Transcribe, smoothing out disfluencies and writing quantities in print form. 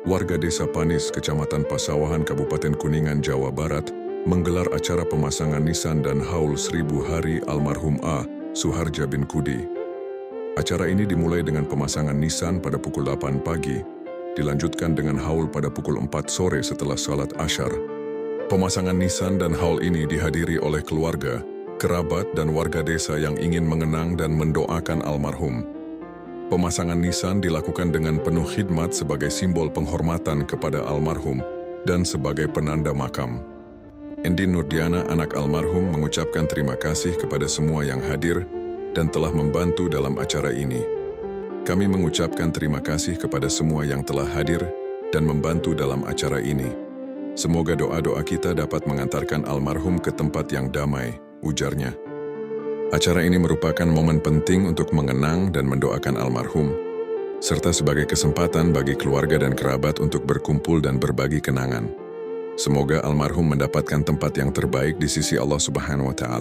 Warga Desa Panis, Kecamatan Pasawahan, Kabupaten Kuningan, Jawa Barat, menggelar acara pemasangan nisan dan haul 1000 hari almarhum A. Suharja bin Kudi. Acara ini dimulai dengan pemasangan nisan pada pukul 8 pagi, dilanjutkan dengan haul pada pukul 4 sore setelah salat Asyar. Pemasangan nisan dan haul ini dihadiri oleh keluarga, kerabat, dan warga desa yang ingin mengenang dan mendoakan almarhum. Pemasangan nisan dilakukan dengan penuh khidmat sebagai simbol penghormatan kepada almarhum dan sebagai penanda makam. Endi Nurdiana, anak almarhum, mengucapkan terima kasih kepada semua yang hadir dan telah membantu dalam acara ini. Kami mengucapkan terima kasih kepada semua yang telah hadir dan membantu dalam acara ini. Semoga doa-doa kita dapat mengantarkan almarhum ke tempat yang damai, ujarnya. Acara ini merupakan momen penting untuk mengenang dan mendoakan almarhum, serta sebagai kesempatan bagi keluarga dan kerabat untuk berkumpul dan berbagi kenangan. Semoga almarhum mendapatkan tempat yang terbaik di sisi Allah Subhanahu wa Ta'ala.